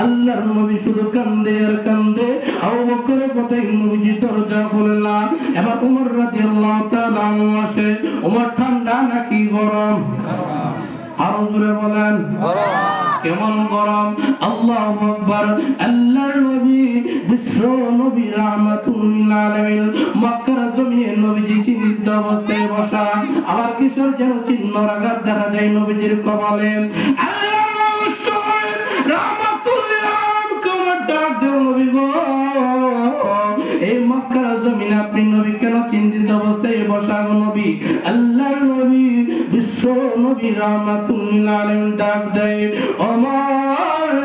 আল্লাহর নবী শুধু কান্দে আর কান্দে। আবু বকরের কথাই নবীজি দরজা খুললেন। এবার ওমর রাদিয়াল্লাহু তাআলা আসে। ওমর ঠান্ডা নাকি গরম? আরো জোরে বলেন কেমন গরম? আল্লাহু আকবার। আল্লাহর নবী বিশ্ব নবী রাহমাতুল আলামিন মক্কার জমিনে নবীজি চিন্তিত অবস্থায় বসা। আবার কিশোর যেন চিহ্ন রাগাত দেখা যায় নবীজির কপালে। এই মক্কার জমিনে আপনি নবী কেন চিন্তিত অবস্থায় বসা গো নবী? আল্লাহর নবী বিশ্ব নবী রাহমাতুল আলামিন ডাক দেয়, ওমর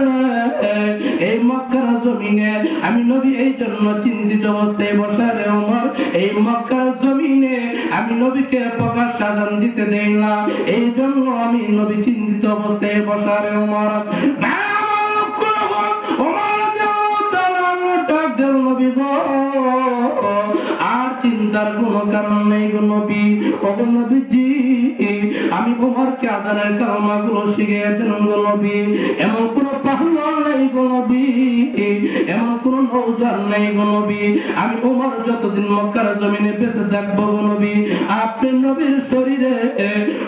এই মক্কার জমিনে আমি নবী এই জন্য চিন্তিত অবস্থায় বসা রে ওমর, এই মক্কার জমিনে আমি নবীকে প্রকাশ সাজান দিতে দেই না, এই জন্য আমি নবী চিন্তিত অবস্থায় বসা রে ওমর। আর চিন্তার কোন কারণ নেই গো নবী। ওগো নবীজি আমি ওমরকে আযানের কালমাগুলো শিখিয়ে দেন গো নবী। এমন কোন পাহলওয়ান নেই গো নবী, এমন কোন নওজোয়ান নেই গো নবী। আমি ওমর যতদিন মক্কার জমিনে বেঁচে থাকবো গো নবী, আপনি নবীর শরীরে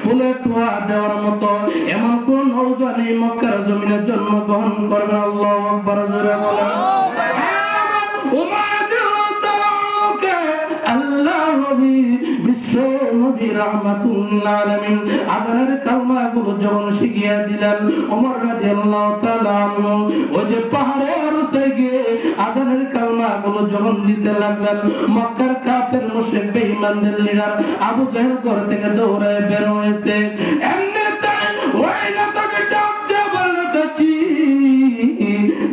ফুলে টোয়া দেওয়ার মতো এমন কোন নওজোয়ান এই মক্কার জমিনে জন্মগ্রহণ করবে। আল্লাহু আকবার জোরে বলেন। আল্লাহ নবী বিশ্ব নবী রাহমাতুল আলামিন আযানের কালমাগুলো যখন শিখিয়ে দিলেন, ওমর রাদিয়াল্লাহু তাআলা আনহু ওই যে পাহাড়ের উপরে গিয়ে আযানের কালমাগুলো যখন দিতে লাগলেন, মক্কার কাফের মুশরিক বেঈমানদের লিডার আবু জাহেল ঘর থেকে দৌড়ায় বের হয়েছে। এমনি তাই ওই লোকটাকে ডাক দিয়ে বলল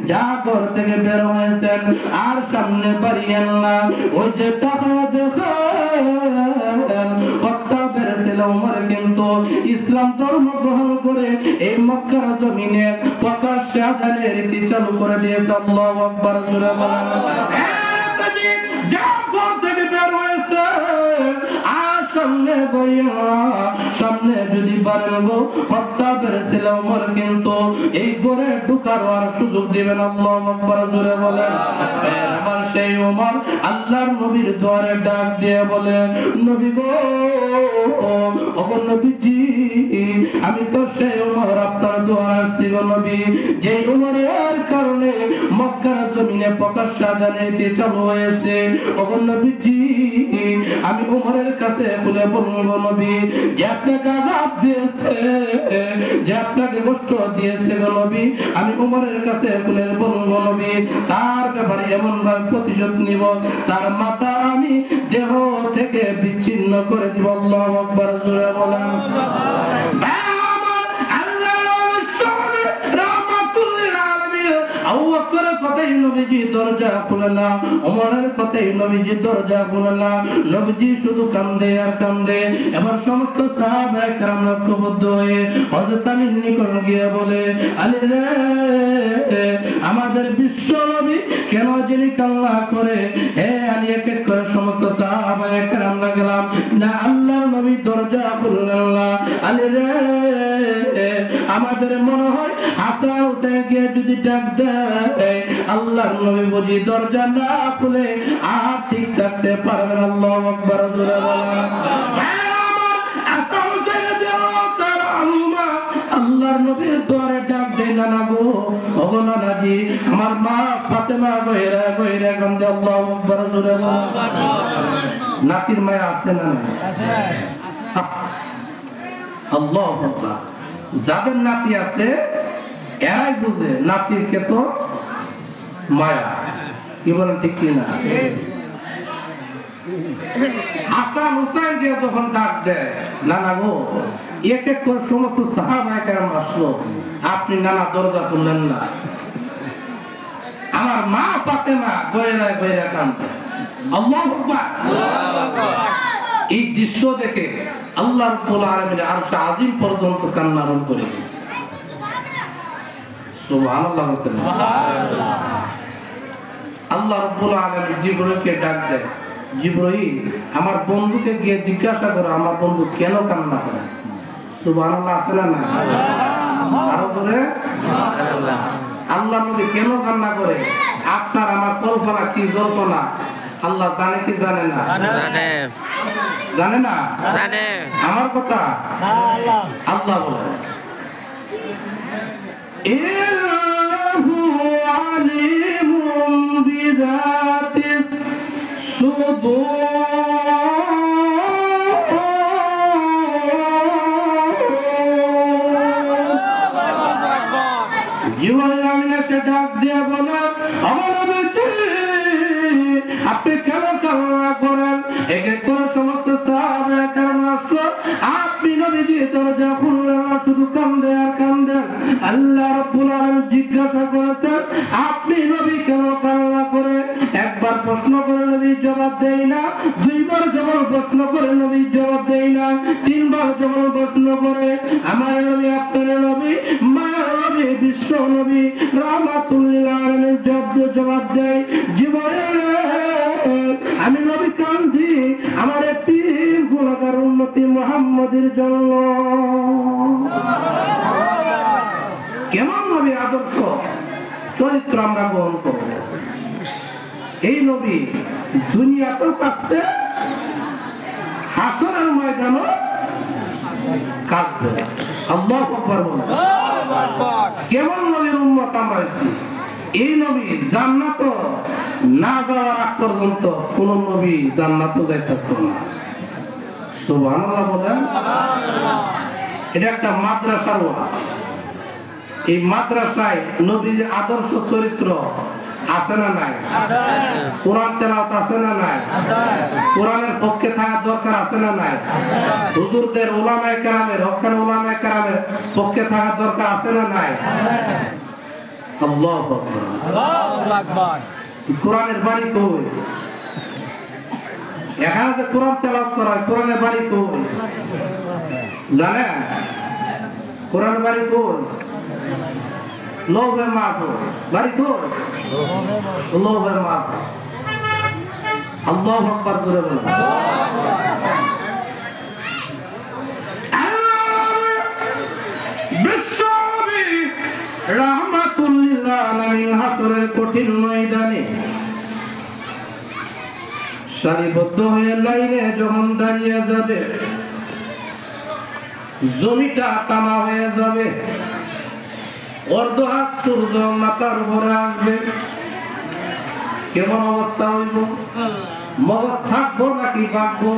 যা ঘর থেকে বের হয়েছেন আর সামনে বাড়িয়েন না। ওই যে টাকা দেখেন হত্যা বেড়েছিল ওমর, কিন্তু ইসলাম ধর্ম গ্রহণ করে এই মক্কার জমিনে প্রকাশ্যে আযানের রীতি চালু করে দিয়েছে। আল্লাহু আকবার জোরে বলেন। যা ঘর থেকে বের হয়েছে আর সামনে বাড়িয়েন না, সামনে যদি বাড়েন গো হত্যা বেড়েছিল ওমর, কিন্তু এই ঘরে ঢোকার আর সুযোগ দিবেন। আল্লাহু আকবার জোরে বলেন। আমার সেই ওমর আল্লাহর নবীর দুয়ারে ডাক দিয়ে বলে, নবী গো ওগো নবীজি আমি তো সেই ওমর আপনার দুয়ারে আসছি গো নবী, যে ওমরের কারণে মক্কার জমিনে প্রকাশ্য আযানের রীতি চালু হয়েছে। ওগো নবীজি আমি ওমরের কাছে খুলে বলবো গো নবী, যে আপনাকে আযাব দিয়েছে, যে আপনাকে কষ্ট দিয়েছে গো নবী, আমি ওমরের কাছে খুলে বলবো নবী, তার ব্যাপারে এমন ভাবে প্রতিশোধ নিব, তার মাথা আমি দেহ থেকে বিচ্ছিন্ন করে দিব। আল্লাহু আকবার জোরে বলেন। আবু বকরের কথাই নবীজি দরজা খুললেন, ওমরের কথাই নবীজি দরজা খুললেন। নবীজি শুধু কান্দে আর কান্দে। এবার সমস্ত সাহাবায়ে কেরাম ঐক্যবদ্ধ হয়ে হযরত আলীর নিকট গিয়ে বলে, আলী রে আমাদের বিশ্ব নবী কেন যিনি কান্না করে? হে আলী, এক এক করে সমস্ত সাহাবায়ে কেরাম গেলাম না, আল্লাহর নবী দরজা খুললেন না। আলী রে আমাদের মনে হয় হাসান হুসাইনকে যদি ডাক দেয় আল্লাহর নবী বুঝি দরজা না খুলে আর ঠিক থাকতে পারবেন। আল্লাহু আকবার জোরে বলেন। আল্লাহর নবীর দুয়ারে ডাক দেয়, নানা গো ওগো নানাজি আমার মা ফাতেমা বহিরা বহিরা কান্দে। আল্লাহু আকবার জোরে বলেন। নাতির মায়া আছে না? আল্লাহু আকবার। যাদের নাতি আছে এরাই বুঝে নাতির কে তো মায়া। কি বলেন ঠিক কি না? হাসান হুসাইনকে যখন ডাক দেয় নানা গো, এক এক করে সমস্ত সাহাবায়ে কেরাম আসলো, আপনি নানা দরজা খুললেন না। আমার মা ফাতেমা বইরা বইরা কাঁদে। আল্লাহু আকবার। এই দৃশ্য দেখে আল্লাহ রাব্বুল আলামিন আরশ আজিম পর্যন্ত কান্না আরম্ভ করে দিয়েছে। সুবহানাল্লাহ। সুবহানাল্লাহ। আল্লাহ রাব্বুল আলামিন জিবরাইলকে ডাক দেয়, জিবরাইল আমার বন্ধুকে গিয়ে জিজ্ঞাসা করো আমার বন্ধু কেন কান্না করে। সুবহানাল্লাহ আছে না না? আরো করে আল্লাহ নবী কেন কান্না করে? আপনার আমার কল্পনা কি জল্পনা? আল্লাহ জানে কি জানে না? জানে না? আমার কথা আল্লাহ বলে ইন্নাহু আলিমুম বিযাতিস সুদূর। ডাক দিয়ে বলে আপনি কেন কান্না করেন? এক এক করে সমস্ত সাহাবায়ে কেরাম আসলো, আপনি নবীজি দরজা খুললেন না, শুধু কান্দে আর কান্দেন। আল্লাহ রাব্বুল আলামিন জিজ্ঞাসা করেছেন আপনি নবী কেন কান্না করে? একবার প্রশ্ন করে নবী জবাব দেয় না, দুইবার যখন প্রশ্ন করে নবী জবাব দেয় না, তিনবার যখন প্রশ্ন করে আমার নবী আপনার নবী মায়ের নবী বিশ্ব নবী রাহমাতুল লিল আলামিন জবাব দেয় জিবরাইল আমি নবী কাঁদছি আমার একটি গুনাহগার উম্মতি মুহাম্মাদের জন্য। কেমন নবী আদর্শ চরিত্র আমরা গ্রহণ করব? এই নবী দুনিয়াতেও কাঁদছে, হাসরের ময়দানও কাঁদবে। আল্লাহু আকবার বলুন। কেমন নবীর উম্মত আমরা হইছি? এই নবী জান্নাত না যাওয়ার আগ পর্যন্ত কোন নবী জান্নাতে যাইতে পারত না। সুবহানাল্লাহ বলেন। এটা একটা মাদ্রাসার ওয়াজ। এই মাদ্রাসায় নবীর আদর্শ চরিত্র আছে না নাই? কোরআন তেলাওয়াত আছে না নাই? কোরআনের পক্ষে থাকা দরকার আছে না নাই? হুজুরদের উলামায়ে কেরামের হক্কানি উলামায়ে কেরামের পক্ষে থাকা দরকার আছে না নাই? আল্লাহু আকবার। আল্লাহু আকবার। কোরআনের বাড়ি কই? এখানে যে কোরআন তেলাওয়াত করা হয় কোরআনের বাড়ি কই জানেন? কোরআনের বাড়ি কই? লৌহের মাহফিল। বাড়ি কই? লৌহের মাহফিল। আল্লাহু আকবার করে বলেন। বিশ্বনবী রাহমাতুল লিল আলামিন হাসরের কঠিন ময়দানে সারিবদ্ধ হয়ে লাইনে যখন দাঁড়িয়ে যাবে, জমিটা তামা হয়ে যাবে, অর্ধ হাত সূর্য মাথার উপরে আসবে। কেমন অবস্থা হইব? মগজ থাকবো নাকি ভাগবো?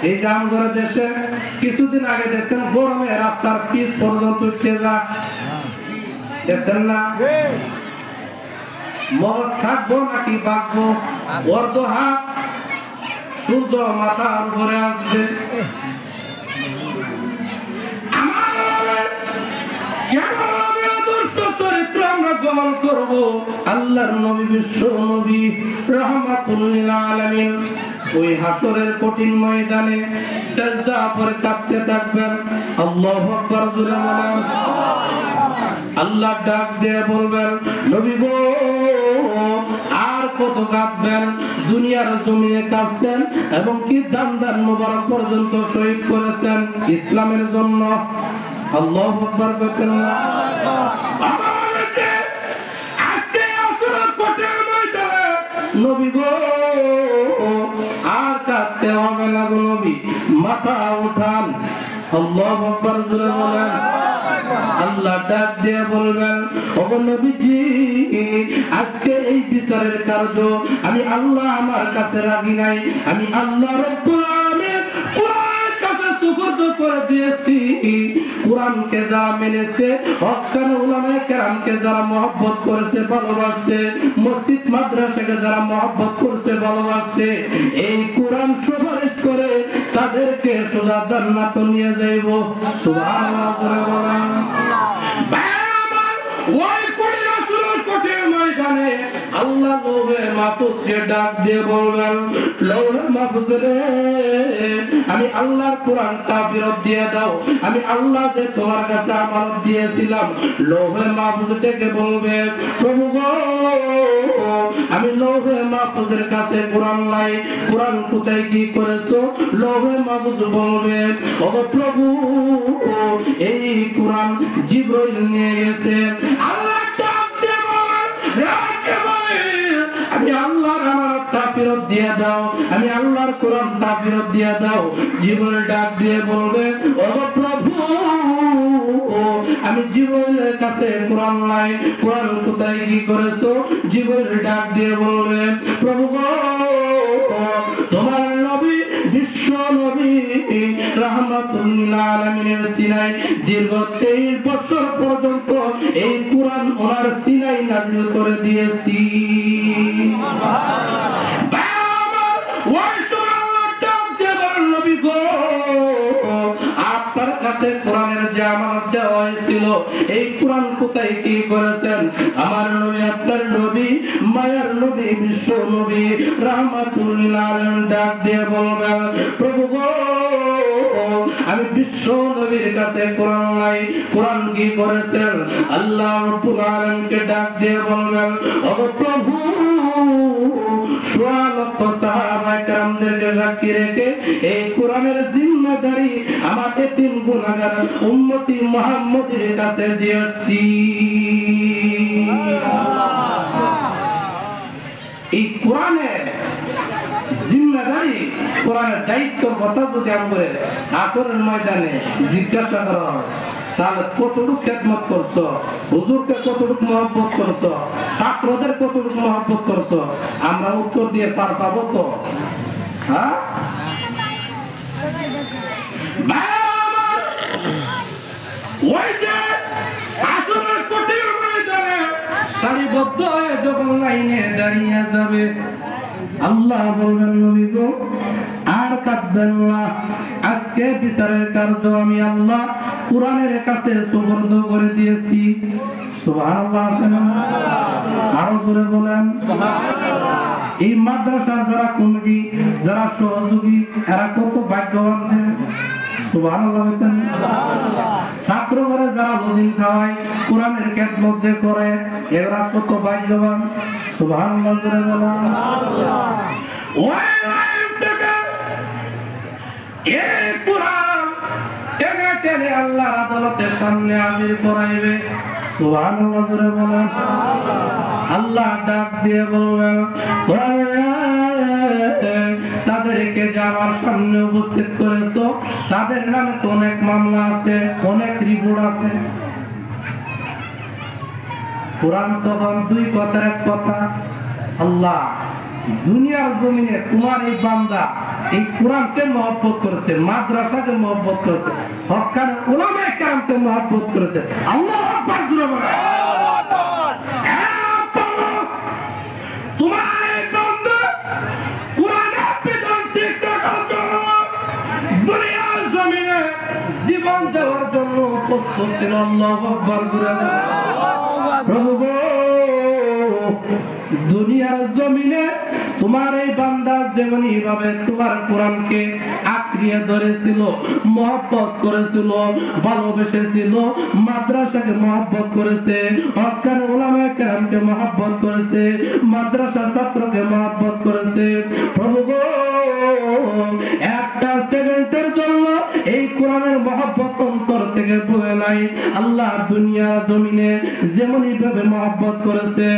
এই জামগড় দেশে কিছুদিন আগে দেখছেন গরমে রাস্তার পিচ পর্যন্ত উঠে যা দেখছেন না? মগজ থাকবো নাকি ভাগবো? অর্ধ হাত সূর্য মাথার উপরে আসবে। চরিত্র আমরা গ্রহণ করব। আল্লাহর নবী বিশ্ব নবী রাহমাতুল লিল আলামিন ওই হাসরের কঠিন ময়দানে সিজদা করে কাঁদতে থাকবেন। আল্লাহু আকবার জোরে বলেন। আল্লাহ ডাক দিয়ে বলবেন নবী গো আর কত কাঁদবেন? দুনিয়ার জমিনে কাঁদছেন এবং কি দান দান মুবারক পর্যন্ত শহীদ করেছেন ইসলামের জন্য। আল্লাহু আকবার বলেন। আজকে আসরের কঠিন ময়দানে নবী গো আর কাঁদতে হবে না গো নবী, মাথা উঠান। আল্লাহু আকবার জোরে বলেন। আল্লাহ ডাক দিয়ে বলবেন ওগো নবীজি আজকে এই বিচারের কার্য আমি আল্লাহ আমার কাছে রাখি নাই, আমি আল্লাহ রব্বুল আলামিন কোরআনের কাছে সুপর্দ করে দিয়েছি। কোরআনকে যারা মেনেছে, হক্কানি উলামায়ে কেরামকে যারা মহব্বত করেছে ভালোবাসছে, মসজিদ মাদ্রাসাকে যারা মহব্বত করেছে ভালোবাসছে, এই কোরআন সুপারিশ করে তাদেরকে সোজা জান্নাতে নিয়ে যাইব। সুবহানাল্লাহ বলেন। ওই কঠিন ময়দানে আল্লাহ লৌহে মাহফুজকে ডাক দিয়ে বলবেন, লৌহে মাহফুজ রে, আমি আল্লাহর কোরআনটা ফেরত দিয়ে দাও। আমি আল্লাহ যে তোমার কাছে আমানত দিয়েছিলাম। লৌহে মাহফুজ ডেকে বলবে, প্রভু গো, আমি লৌহে মাহফুজের কাছে কোরআন নাই, কোরআন কোথায় কি করেছো? লৌহে মাহফুজ বলবে, ওগো প্রভু, এই কোরআন জিবরাইল নিয়ে গেছে। আল্লাহ ডাক দিয়ে আমি আল্লাহর আমানতটা ফেরত দিয়ে দাও, আমি আল্লাহর কোরআনটা ফেরত দিয়ে দাও। জিবরাইল ডাক দিয়ে বলবে, ওগো প্রভু, আমি জিবরাইলের কাছে কোরআন নাই, কোরআন কোথায় কি করেছো? জিবরাইল ডাক দিয়ে বলবে, প্রভু গো, তোমার নবী, বিশ্ব নবী রাহমাতুল লিল আলামিনের সিনায় দীর্ঘ 23 বছর পর্যন্ত এই কোরআন ওনার সিনায় নাযিল করে দিয়েছি। আপনার কাছে কোরআনের যে আমানত দেওয়া হয়েছিল, এই কোরআন কোথায় কি করেছেন? আমার নবী, আপনার নবী, মায়ের নবী, বিশ্ব নবী রাহমাতুল লিল আলামিন ডাক দিয়ে বলবেন, প্রভু গো, আমি বিশ্ব নবীর কাছে কোরআন নাই, কোরআন কি করেছেন? আল্লাহ রাব্বুল আলামিনকে ডাক দিয়ে বলবেন, ওগো প্রভু, সোয়া লক্ষ সাহাবায়ে কেরামদেরকে সাক্ষী রেখে এই কোরআনের জিম্মাদারি আমার এতিম গুনাহগার উম্মতি মুহাম্মদের কাছে দিয়েছি। এই কোরআনের জিম্মাদারি, কোরআনের দায়িত্ব কথা যদি আমরা আসরের ময়দানে জিজ্ঞাসা করা হয়, তাহলে কতটুকু খেদমত করছো, হুজুরকে কতটুকু মহব্বত করছো, ছাত্রদের কতটুকু মহব্বত করছো, আমরা উত্তর দিয়ে পার পাবো তো? হ্যাঁ, ওই যে আসরের কঠিন ময়দানে সারিবদ্ধ হয়ে যখন লাইনে দাঁড়িয়ে যাবে, আল্লাহ বলবেন, নবী গো, আর কাঁদবেন না, আজকে বিচারের কার্য আমি আল্লাহ কোরআনের কাছে সুপর্দ করে দিয়েছি। সুবহানাল্লাহ। আরো জোরে বলেন সুবহানাল্লাহ। এই মাদ্রাসার যারা কমিটি, যারা সহযোগী, এরা কত ভাগ্যবান। সুবহানাল্লাহ। ছাত্র করে যারা লজিং খাওয়ায়, কোরআনের খেদমত যে করে, এরা কত ভাগ্যবান। সুবহানাল্লাহ জোরে বলেন। এই কোরআন টেনে টেনে আল্লাহর আদালতের সামনে হাজির করাইবে। সুবহানাল্লাহ জোরে বলেন। আল্লাহ ডাক দিয়ে বলবেন, তাদেরকে যাওয়ার সামনে উপস্থিত করেছো, তাদের নামে তো অনেক মামলা আছে, অনেক রিপোর্ট আছে। কোরআন তখন দুই কথার এক কথা, আল্লাহ দুনিয়ার জমিনে তোমার এই বান্দা এই কোরআনকে মহব্বত করেছে, মাদ্রাসাকে মহব্বত করেছে, হক্কানি উলামায়ে কেরামকে মহব্বত করেছে। আল্লাহু আকবার জোরে বলেন। তোমার এই বান্দা কোরআনের বিধান ঠিক রাখার জন্য দুনিয়ার জমিনে জীবন দেওয়ার জন্য প্রস্তুত ছিল। আল্লাহু আকবার জোরে বলেন। প্রভু গো, দুনিয়ার জমিনে তোমার এই বান্দা যেমনি ভাবে তোমার কোরআনকে আঁকড়িয়ে ধরেছিল, মহব্বত করেছিল, ভালোবেসেছিল, মাদ্রাসাকে মহব্বত করেছে, হক্কানি উলামায়ে কেরামকে মহব্বত করেছে, মাদ্রাসার ছাত্রকে মহব্বত করেছে। প্রভু গো, একটা সেকেন্ডের জন্য এই কোরআনের মহব্বত অন্তর থেকে ভুলে নাই। আল্লাহ দুনিয়া জমিনে যেমনি ভাবে মহব্বত করেছে,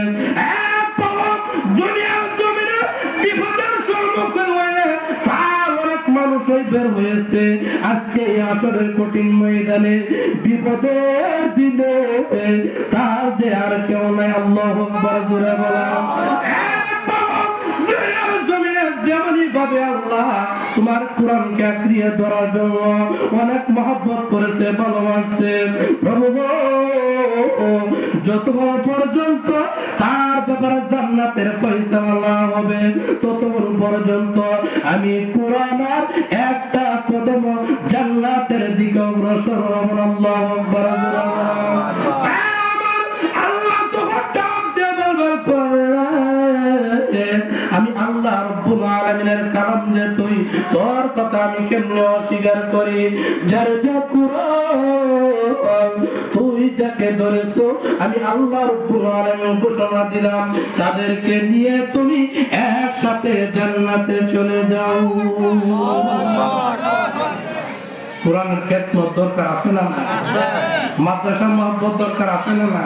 দুনিয়ার জমিনে বিপদের সম্মুখীন হয়ে তার অনেক মানুষ বের হয়েছে। আজকে এই আসরের কঠিন ময়দানে বিপদের দিনে তার যে আর কেউ নাই। আল্লাহু আকবার জোরে বলেন। যেমনি ভাবে আল্লাহ তোমার কোরআনকে আঁকড়িয়ে ধরার জন্য অনেক মহব্বত করেছে, ভালোবাসছে। প্রভু যতক্ষণ পর্যন্ত তার ব্যাপারে জান্নাতের ফয়সালা না হবে, ততক্ষণ পর্যন্ত আমি কোরআনের একটা কদম জান্নাতের দিকে অগ্রসর হব। আল্লাহু আকবার। আল্লাহ তো ডাক দেব, বলবার পরে আমি আল্লাহ রব্বুল আলামিনের কালাম যে তুই তোর কথা আমি কেমনে অস্বীকার করি যার যা কুরআন তুই যাকে ধরেছো আমি আল্লাহ রব্বুল আলামিন ঘোষণা দিলাম তাদেরকে নিয়ে তুমি একসাথে জান্নাতে চলে যাও। কোরআনের খেদমত দরকার আছে না না? মাদ্রাসা মহব্বত দরকার আছে না না?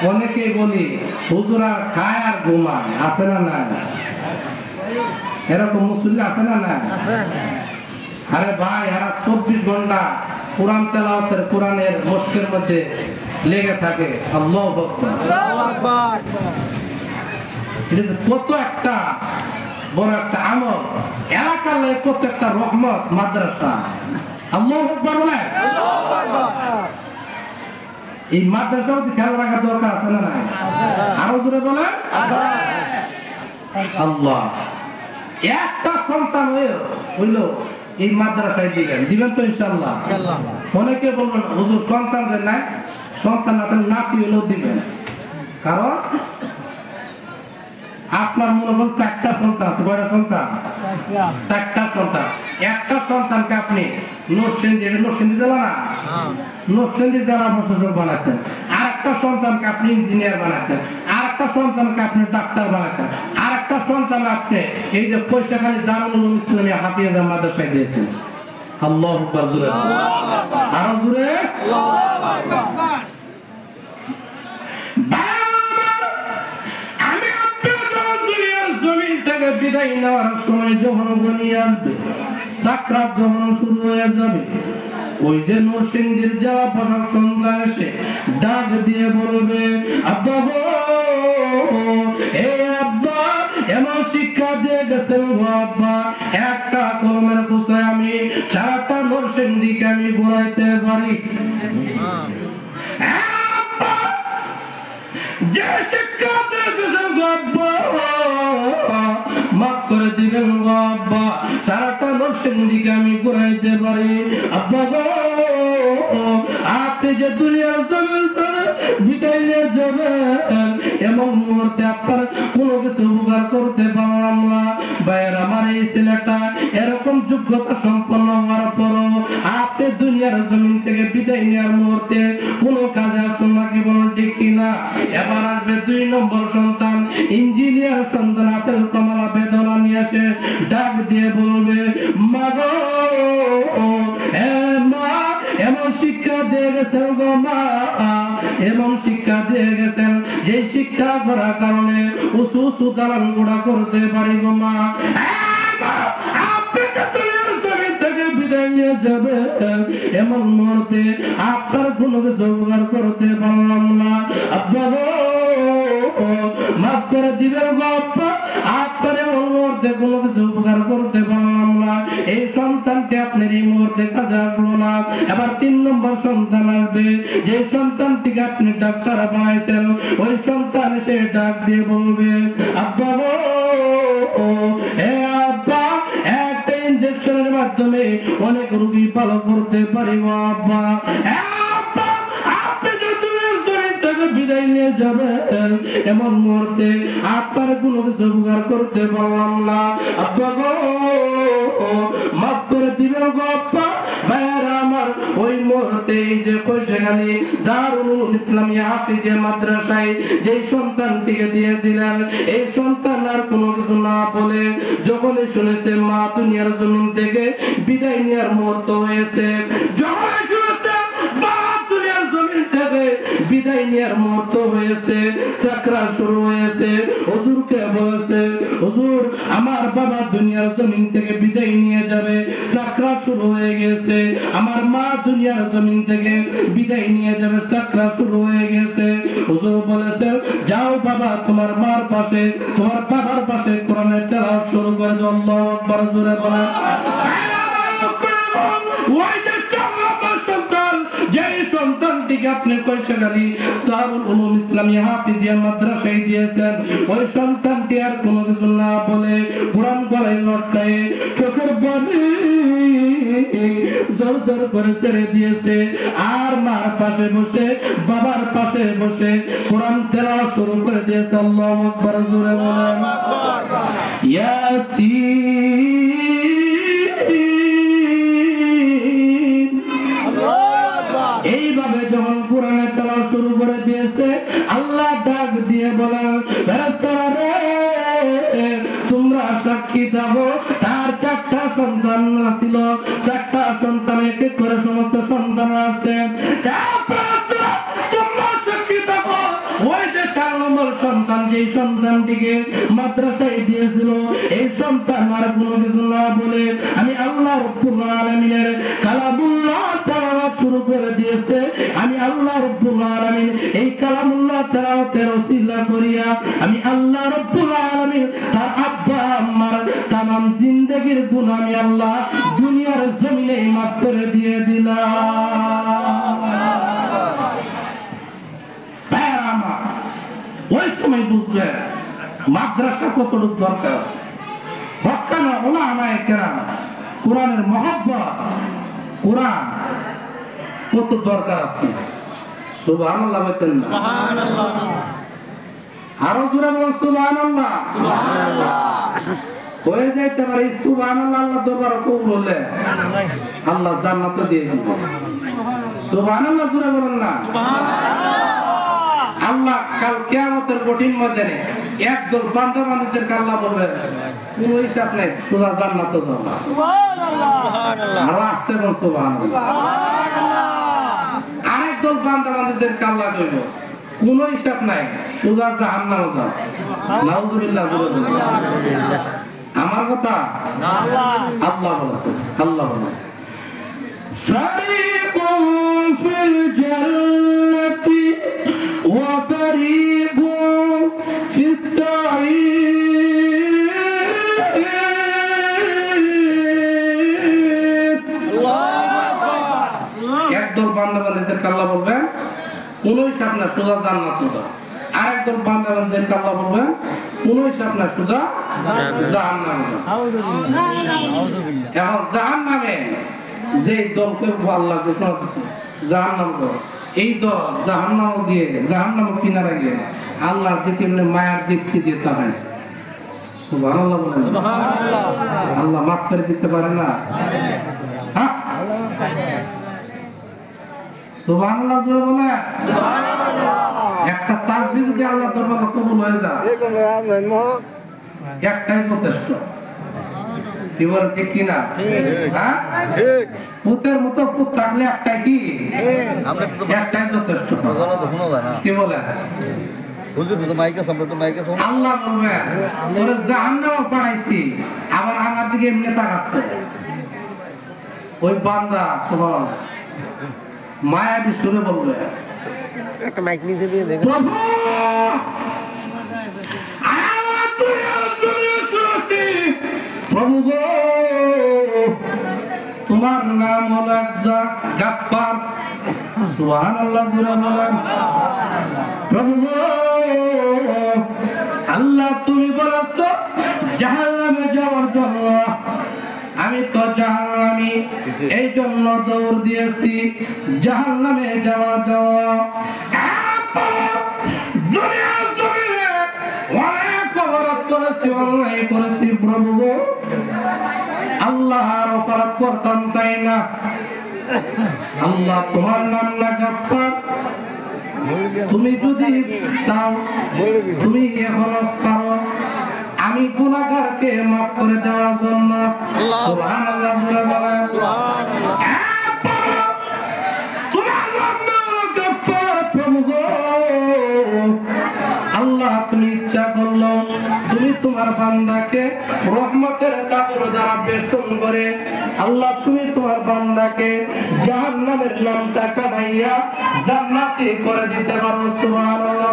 অনেকেই বলি হুজুরা খায় আর ঘুমায়, আছে না না? এরকম মুসল্লি আছে না না? আরে ভাই এরা 24 ঘন্টা কোরআন তেলাওয়াতের কোরআনের মস্কের মধ্যে লেগে থাকে। আল্লাহু আকবার। এটা কত একটা বড় একটা আমল, এলাকার লাগে কত একটা রহমত মাদ্রাসা। আল্লাহু আকবার বলে। এই মাদ্রাসা মধ্যে খেয়াল রাখার দরকার আছে না নাই? আরো জোরে বলে আল্লাহ। একটা সন্তান হইলো এই মাদ্রাসায় দিবেন তো ইনশাআল্লাহ। অনেকে বলবেন হুজুর সন্তান যে নাই, সন্তান না থাকলে নাতি হইলেও দিবেন। কারণ আপনার মনে হল 4টা সন্তান আছে, কয়টা সন্তান? 4টা সন্তান। একটা সন্তানকে আপনি নরসিংদী জেলা না, নরসিংদী জেলা প্রশাসক বানাইছেন, আর একটা সন্তানকে আপনি ইঞ্জিনিয়ার বানাইছেন, আর একটা সন্তানকে আপনি ডাক্তার বানাইছেন, আর একটা সন্তান আপনি এই যে পয়সাখালী দারুল উলুম ইসলামিয়া হাফিজা মাদ্রাসায় দিয়েছেন। আল্লাহু আকবার জোরে, আরো জোরে আল্লাহু আকবার। জমিন থেকে বিদায় নেওয়ার সময় যখন বনিয়াদ সাকরাত যখন শুরু হয়ে যাবে, ওই যে নরসিংদীর যাওয়া বসার সন্তান এসে ডাক দিয়ে বলবে আব্বা গো, এ আব্বা এমন শিক্ষা দিয়ে গেছেন গো আব্বা, একটা কলমের বোঝায় আমি সারাটা নরসিংদীকে আমি ঘুরাইতে পারি। যে শিক্ষা দিয়ে গেছেন গো আব্বা মাফ করে দিবেন গো আব্বা, সারাটা নরসিংদীকে আমি ঘুরাইতে পারি। আব্বা গো, আপনি যে দুনিয়ার জমিন থেকে বিদায় নিয়ে যাবেন, এমন মুহূর্তে আপনার কোনো কিছু উপকার করতে পারলাম না। ভাইয়ের আমার এই ছেলেটা এরকম যোগ্যতা সম্পন্ন হওয়ার পরও আপনি দুনিয়ার জমিন থেকে বিদায় নেওয়ার মুহূর্তে কোনো কাজে আসুন নাকি বলুন ঠিক কিনা? এবার আসবে 2 নম্বর সন্তান, ইঞ্জিনিয়ার সন্তান আপেল কমলা বেদনা নিয়ে আসে ডাক দিয়ে বলবে মা গো, মা এমন শিক্ষা দিয়ে গেছেন গো মা, এমন শিক্ষা দিয়ে গেছেন যে শিক্ষা করার কারণে উঁচু উঁচু দালান গোড়া করতে পারি গো মা। বিদায় নিয়ে যাবে এমন মুহূর্তে আপনার কোনো কিছু উপকার করতে পারলাম না। আব্বা গো, মাফ করে দিবেন গো আব্বা, আপনার এমন মুহূর্তে কোনো কিছু উপকার করতে পারলাম না। এই সন্তানকে আপনার এই মুহূর্তে কাজে আসলো না। এবার 3 নম্বর সন্তান আসবে, যে সন্তানটিকে আপনি ডাক্তার বানাইছেন, ওই সন্তান সে ডাক দিয়ে বলবে আব্বা গো, এ আব্বা একটা ইনজেকশনের মাধ্যমে অনেক রোগী ভালো করতে পারি গো আব্বা। আপনি যদি জমিন থেকে বিদায় নিয়ে যাবেন এমন মুহূর্তে আপনার কোনো কিছু উপকার করতে পারলাম না। আব্বা গো, মাফ করে দিবেন গো আব্বা। ভাইয়েরা আমার, ওই মুহূর্তে এই যে কৈশাখালী দারুল উলুম ইসলামিয়া হাফিজা মাদ্রাসায় যে সন্তানটিকে দিয়েছিলেন, এই সন্তান আর কোনো কিছু না বলে যখনই শুনেছে মা দুনিয়ার জমিন থেকে বিদায় নেওয়ার মুহূর্ত হয়েছে, যখনই শুনেছে বাবা দুনিয়ার জমিন থেকে বিদায় নেওয়ার মুহূর্ত হয়েছে, সাকরাত শুরু হয়েছে, হুজুরকে বলেছে হুজুর আমার বাবা দুনিয়ার জমিন থেকে বিদায় নিয়ে যাবে, সাকরাত শুরু হয়ে গেছে, আমার মা দুনিয়ার জমিন থেকে বিদায় নিয়ে যাবে, সাকরাত শুরু হয়ে গেছে। হুজুর বলেছেন যাও বাবা তোমার মার পাশে তোমার বাবার পাশে কোরআনের তেলাওয়াত শুরু করে দাও। আল্লাহু আকবার জোরে বলেন। যেই সন্তানটিকে আপনি কৈশাখালী দারুল উলুম ইসলামিয়া হাফিজিয়া মাদ্রাসায় দিয়েছেন, ওই সন্তানটি আর কোনো কিছু না বলে কোরআন গলায় লটকায়ে চোখের পানি জোর জোর করে ছেড়ে দিয়েছে আর মার পাশে বসে বাবার পাশে বসে কোরআন তেলাওয়াত শুরু করে দিয়েছে। আল্লাহু আকবার, জোরে বলেন ইয়াসিন। এইভাবে যখন কোরআনের তেলাওয়াত শুরু করে দিয়েছে আল্লাহ ডাক দিয়ে বলেন ফেরেশতারা রে তোমরা সাক্ষী দাও তার চারটা সন্তান ছিল, চারটা সন্তান এক এক করে সমস্ত সন্তান আছে, তোমরা সাক্ষী দাও ওই যে 4 নম্বর সন্তান যে সন্তানটিকে মাদ্রাসায় দিয়েছিল এই সন্তান আর কোনো কিছু না বলে আমি আল্লাহ রাব্বুল আলামিনের কালামুল্লাহ তেলাওয়াত শুরু করে দিয়েছে। আমি আল্লাহ রাব্বুল আলামিন এই কালামুল্লাহ তেলাওয়াতের ওসিলা করিয়া আমি আল্লাহ রাব্বুল আলামিন তার আব্বা আম্মার तमाम জিন্দেগীর গুনাহ আমি আল্লাহ দুনিয়ার জমিনে মাফ করে দিয়ে দিলাম। ওই সময় বুঝবে মাদ্রাসা কতটুকু দরকার। হক্কানা উলামায়ে কেরাম কোরআনের মহব্বত, কোরআন কত দরকার আছে। সুবহানাল্লাহ বলেন না? সুবহানাল্লাহ। আরো জোরে বলেন সুবহানাল্লাহ। সুবহানাল্লাহ। হয়ে যাইতে পারে সুবহানাল্লাহ, আল্লাহ দরবার কবুল হলে আল্লাহ জান্নাত দিয়ে দিবে। সুবহানাল্লাহ জোরে বলেন না? সুবহানাল্লাহ। আল্লাহ কাল কিয়ামতের কঠিন ময়দানে একদল বান্দা বান্দীদেরকে আল্লাহ বলবে কোন হিসাব নাই, সোজা জান্নাতে যাও। সুবহানাল্লাহ। সুবহানাল্লাহ। আর আস্তে বল সুবহানাল্লাহ। সুবহানাল্লাহ। আরেক দল বান্দা বান্দীদেরকে আল্লাহ কইবে কোন হিসাব নাই, সোজা জাহান্নামে যাও। নাউযুবিল্লাহ। আমার কথা না, আল্লাহ বলেছে। আল্লাহ বলেন ফারিকুন ফিল জান্নাতি ওয়া ফারিকুন ফিস সাঈর। একদল বান্দা বান্দীদেরকে আল্লাহ বলবেন কোন হিসাব না, সোজা জান্নাতে যাও। আরেকদল বান্দা বান্দীদেরকে আল্লাহ বলবেন কোন হিসাব না, সোজা জাহান্নামে যাও। এখন জাহান্নামে যে দলকে আল্লাহ ঘোষণা করছে জাহান্নাম দল, এই দল জাহান্নাম গিয়ে জাহান্নাম কিনারে গিয়ে আল্লাহর দিকে মায়ার দৃষ্টি দিয়ে তাকাইছে। সুবহানাল্লাহ বলেন। সুবহানাল্লাহ। আল্লাহ মাফ করে দিতে পারে না? হ্যাঁ সুবহানাল্লাহ জোরে বলে। সুবহানাল্লাহ। একটা তাসবিহ যদি আল্লাহর দরবারে কবুল হয়ে যায় একটাই যথেষ্ট। কি বলেন ঠিক কি না? হ্যাঁ ঠিক। পুতের মতো পুত থাকলে একটাই কি একটাই যথেষ্ট। কি বলে হুজুর তো মাইকে সামনে তো মাইকে সামনে আল্লাহ বলবে তোরে জাহান্নামে পাঠাইছি আবার আমার দিকে এমনি তাকাচ্ছে। ওই বান্দা সুবহানাল্লাহ মায়াবী সুরে বলবে একটা মাইক নিচে দিয়ে দেখো প্রভু প্রভু গো তোমার নাম হলো গাফফার। সুবহানাল্লাহ জোরে বলেন। প্রভু গো আল্লাহ তুমি বলেছো জাহান্নামে যাওয়ার জন্য, আমি তো জাহান্নামী এই জন্য দৌড় দিয়েছি জাহান্নামে যাওয়ার জন্য। দুনিয়ার জমিনে অনেক অপরাধ করেছি, অন্যায় করেছি প্রভু গো, আল্লাহর অপরাধ করতাম চাই না। আল্লাহ তোমার নাম না গাফফার, তুমি যদি চাও তুমি এখনো পারো আমি গুনাহগারকে মাফ করে দেওয়ার জন্য। সুবহানাল্লাহ বলে বলেন। আল্লাহ তুমি ইচ্ছা করলো তুমি তোমার বান্দাকে রহমতের চাদর দ্বারা বেষ্টন করে আল্লাহ তুমি তোমার বান্দাকে জাহান্নামের নামটা কাটাইয়া জান্নাতি করে দিতে পারো। সুবহানাল্লাহ।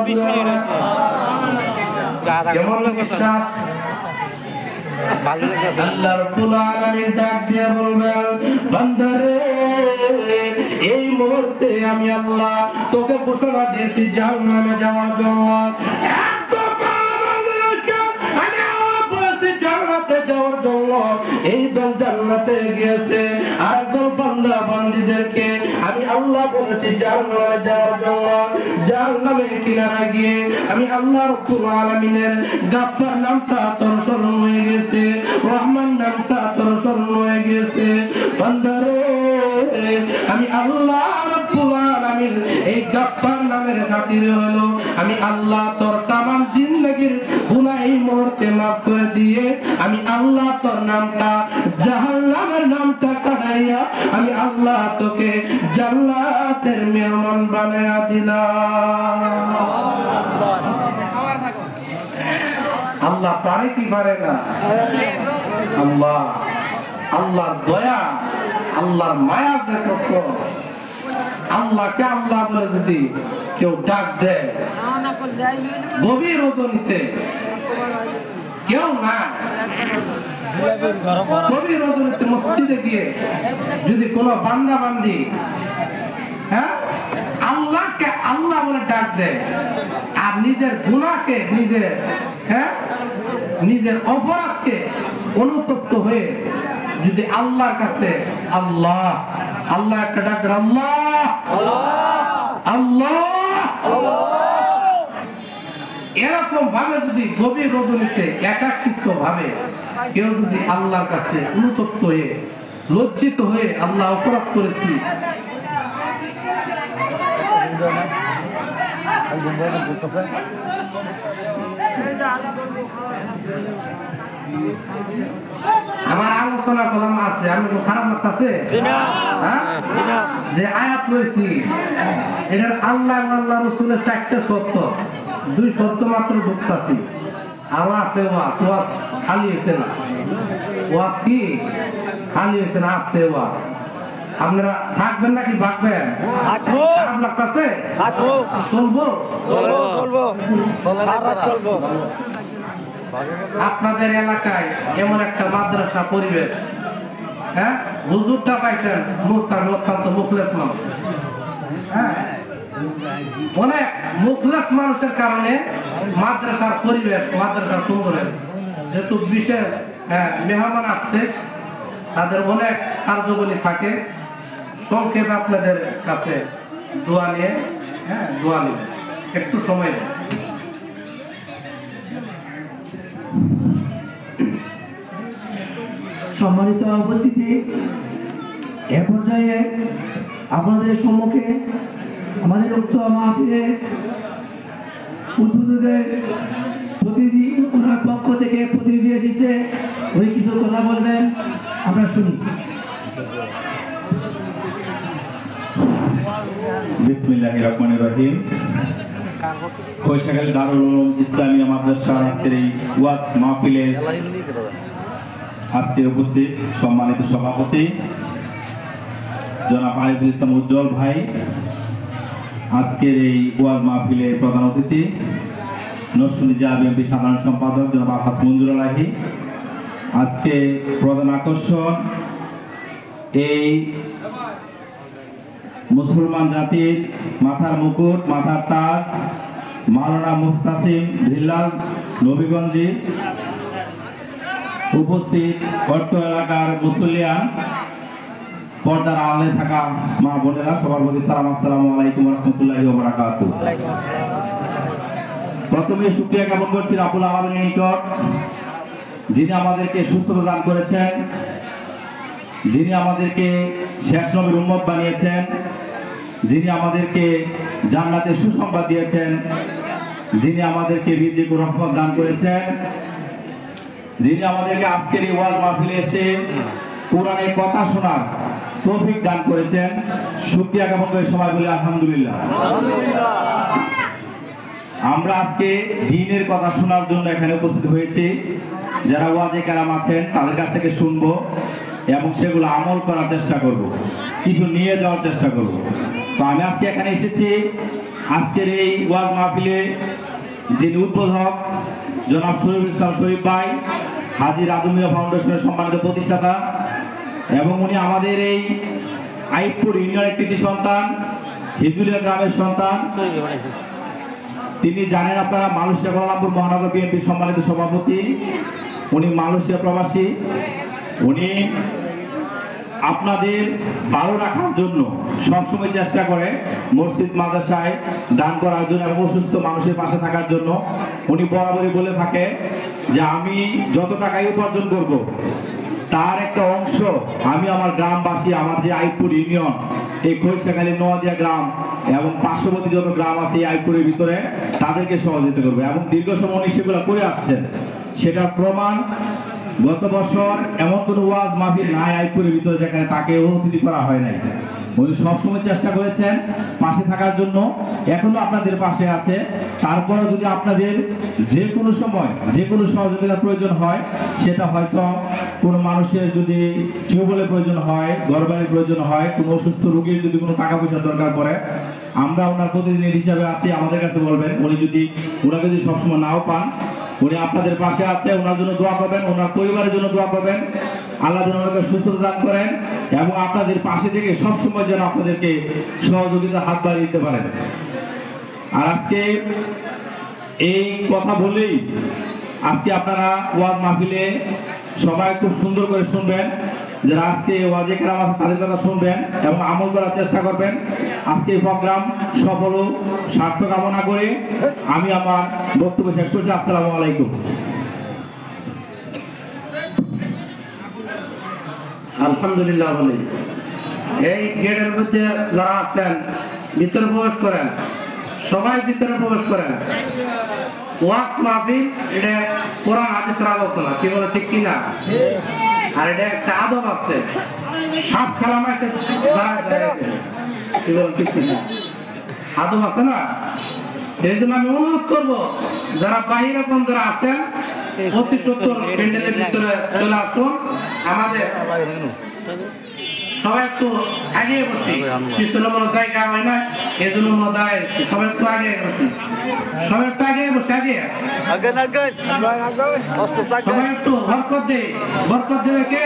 কেমন বিশ্বাস? আল্লাহ রাব্বুল আলামিন ডাক দিয়ে বলবেন বান্দারে এই মুহূর্তে আমি আল্লাহ তোকে ঘোষণা দিয়েছি জাহান্নামে যাওয়ার জন্য। এই দল জান্নাতে গিয়েছে, আর দল বান্দা বান্দীদেরকে আমি আল্লাহ বলেছি জাহান্নামে যাওয়ার জন্য। জাহান্নামের কিনারা গিয়ে আমি আল্লাহ রাব্বুল আলামিনের গাফফার নামটা তোর স্মরণ হয়ে গেছে, রহমান নামটা তোর স্মরণ হয়ে গেছে। বান্দারে আমি আল্লাহ রাব্বুল আলামিন এই গাফফার নামের খাতিরে হলো আমি আল্লাহ তোর তামাম জিন্দেগীর গুনাহ এই মুহূর্তে মাফ করে দিয়ে আমি আল্লাহ তোর নামটা জাহান্নামের নামটা কাটাইয়া আমি আল্লাহ তোকে জান্নাতের মেহমান বানায়া দিলাম। আল্লাহ পারে কি পারে না? আল্লাহ, আল্লাহর দয়া, আল্লাহর মায়া দেখো। আল্লাহকে আল্লাহ বলে যদি কেউ ডাক দেয় গভীর রজনীতে, কেউ না গভীর রজনীতে মসজিদে গিয়ে যদি কোন বান্দা বান্দি আল্লাহকে আল্লাহ বলে ডাক দেয় আর নিজের গুনাহকে নিজের অপরাধকে অনুতপ্ত হয়ে যদি আল্লাহর কাছে আল্লাহ আল্লাহ একটা ডাক দেয়, আল্লাহ আল্লাহ এরকম ভাবে যদি গভীর রজনীতে একাকিত্ব ভাবে কেউ যদি আল্লাহর কাছে অনুতপ্ত হয়ে লজ্জিত হয়ে আল্লাহ অপরাধ করেছি আমার আলোচনা কলম আছে, আমি খারাপ লাগতেছে যে আয়াত লইছি এটার আল্লাহ আল্লাহ রসুলের 4টা সত্য, 2 সত্য মাত্র ঢুকতাছি, আরো আছে ওয়াজ খালি হয়েছে না, ওয়াজ কি খালি হয়েছে না, আছে ওয়াজ। আপনারা থাকবেন নাকি ভাগবেন? খারাপ লাগতেছে চলবো আপনাদের এলাকায় এমন একটা মাদ্রাসা পরিবেশ, হ্যাঁ হুজুরটা পাইছেন অত্যন্ত মুখলেস মানুষ, হ্যাঁ অনেক মুখলেস মানুষের কারণে মাদ্রাসার পরিবেশ, মাদ্রাসার সুন্দর, যেহেতু বিশেষ মেহমান আসছে তাদের অনেক কার্যবলী থাকে। সংক্ষেপে আপনাদের কাছে দোয়া নিয়ে দোয়া নিয়ে একটু সময় সম্মানিত উপস্থিতি, এ পর্যায়ে আপনাদের সম্মুখে আমাদের উক্ত মাহফিলে উদ্বোধকের প্রতিনিধি, ওনার পক্ষ থেকে প্রতিনিধি এসেছে, ওই কিছু কথা বলবেন, আমরা শুনি। বিসমিল্লাহির রহমানির রহিম। খোশাগাল দারুল উলুম ইসলামিয়া মাদ্রাসা আজকের এই ওয়াজ মাহফিলে আজকে উপস্থিত সম্মানিত সভাপতি জনাব আরিফুল ইসলাম উজ্জ্বল ভাই, আজকের এই ওয়াজ মাহফিলে প্রধান অতিথি নরসিংদী জেলা বিএনপি সাধারণ সম্পাদক জনাব আলহাজ মঞ্জুর আলাহি, আজকে প্রধান আকর্ষণ এই মুসলমান জাতির মাথার মুকুট, মাথার তাজ মাওলানা মুস্তাসিম ভিল্লাল নবীগঞ্জি, উপস্থিত অর্থ এলাকার মুসলিয়ান, পর্দার আড়ালে থাকা মা বোনেরা, সবার প্রতি সালাম, আসসালামু আলাইকুম ওয়া রাহমাতুল্লাহি ওয়া বারাকাতুহু। প্রথমে শুকরিয়া জ্ঞাপন করছি রাব্বুল আলামিনের নিকট, যিনি আমাদেরকে সুস্থতা দান করেছেন, যিনি আমাদেরকে শেষ নবীর উম্মত বানিয়েছেন, যিনি আমাদেরকে জান্নাতের সুসংবাদ দিয়েছেন, যিনি আমাদেরকে রিজিক ও রহমত দান করেছেন, যিনি আমাদেরকে আজকের এই ওয়াজ মাহফিলে এসে কোরআনের কথা শোনার তৌফিক দান করেছেন। শুকরিয়া জ্ঞাপন করে সবাই বলি আলহামদুলিল্লাহ। আমরা আজকে দ্বীনের কথা শোনার জন্য এখানে উপস্থিত হয়েছি। যারা ওয়াজে কেরাম আছেন তাদের কাছ থেকে শুনবো এবং সেগুলো আমল করার চেষ্টা করব, কিছু নিয়ে যাওয়ার চেষ্টা করব। তো আমি আজকে এখানে এসেছি আজকের এই ওয়াজ মাহফিলে যিনি উদ্বোধক জনাব শরীফুল ইসলাম শরীফ ভাই, হাজী রাজুমিয়া ফাউন্ডেশনের সম্মানিত প্রতিষ্ঠাতা, এবং উনি আমাদের এই আইপুর ইউনিয়নের কৃতি সন্তান, হিজুলিয়া গ্রামের সন্তান। তিনি জানেন আপনারা মালয়েশিয়া কুয়ালালামপুর মহানগর বিএনপির সম্মানিত সভাপতি, উনি মালয়েশিয়া প্রবাসী উনি আপনাদের ভালো রাখার জন্য সবসময় চেষ্টা করে মসজিদ মাদ্রাসায় দান করার জন্য এবং অসুস্থ মানুষের পাশে থাকার জন্য। উনি বরাবরই বলে থাকে যে আমি যত টাকাই উপার্জন করব তার একটা অংশ আমি আমার গ্রামবাসী, আমার যে আইপুর ইউনিয়ন, এই খৈশাখালী নোয়াদিয়া গ্রাম এবং পার্শ্ববর্তী যত গ্রাম আছে এই আইপুরের ভিতরে তাদেরকে সহযোগিতা করবে এবং দীর্ঘ সময় উনি সেগুলো করে আসছেন। সেটার প্রমাণ গত বছর এমন কোনো ওয়াজ মাহফিল নাই আইপুরের ভিতরে যেখানে তাকে অতিথি করা হয় নাই। উনি সবসময় চেষ্টা করেছেন পাশে থাকার জন্য, এখনো আপনাদের পাশে আছে। তারপরেও যদি আপনাদের যে কোনো সময় যে কোনো সহযোগিতার প্রয়োজন হয়, সেটা হয়তো কোনো মানুষের যদি টিউবওয়েলের প্রয়োজন হয়, ঘরবাড়ির প্রয়োজন হয়, কোনো অসুস্থ রোগীর যদি কোনো টাকা পয়সার দরকার পড়ে, আমরা ওনার প্রতিনিধি হিসাবে আছি, আমাদের কাছে বলবেন। উনি যদি ওনাকে যদি সবসময় নাও পান, উনি আপনাদের পাশে আছে, ওনার জন্য দোয়া করবেন, ওনার পরিবারের জন্য দোয়া করবেন। আল্লাহ যেন ওনাকে সুস্থতা দান করেন এবং আপনাদের পাশে থেকে সবসময় যেন আপনাদেরকে সহযোগিতা হাত বাড়িয়ে দিতে পারেন। আর আজকে এই কথা বলেই আজকে আপনারা ওয়াজ মাহফিলে সবাই খুব সুন্দর করে শুনবেন, যারা আজকে ওয়াজে কেরাম আছে তাদের কথা শুনবেন এবং আমল করার চেষ্টা করবেন। আজকে এই প্রোগ্রাম সফল ও সার্থক কামনা করে আমি আমার বক্তব্য শেষ করছি। আসসালামু আলাইকুম। আলহামদুলিল্লাহ বলি। এই গেটের মধ্যে যারা আছেন ভিতরে প্রবেশ করেন, সবাই ভিতরে প্রবেশ করেন। ওয়াজ মাহফিল এটা কোরআন হাদিসের আলোচনা, কি বলে ঠিক কিনা? আর এটা একটা আদব আছে, সাপ খেলা মাঠে কি বলে ঠিক কিনা? আদব আছে না? এই জন্য আমি অনুরোধ করবো যারা বাহিরে বন্ধুরা আছেন অতি সত্তর প্যান্ডেলের ভিতরে চলে আসুন। আমাদের সবাই একটু আগে বসি, পিছনে মনে জায়গা হয় না, এই জন্য মনে দাঁড়ায় সবাই একটু আগে বসি, সবাই একটু আগে বসে আগে সবাই একটু বরকত দেয়। বরকত দেবে কে?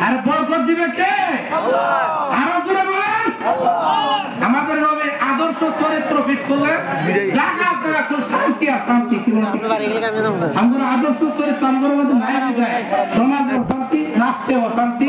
আর বরকত দিবে কে? আরো জোরে বলেন। আমাদের নবী আদর্শ চরিত্র ফিট করলে জায়গা আপনারা একটু শান্তি আর শান্তি, আমরা আদর্শ চরিত্র আমাদের মধ্যে নাই যায়, সমাজের শান্তি, রাষ্ট্রে অশান্তি।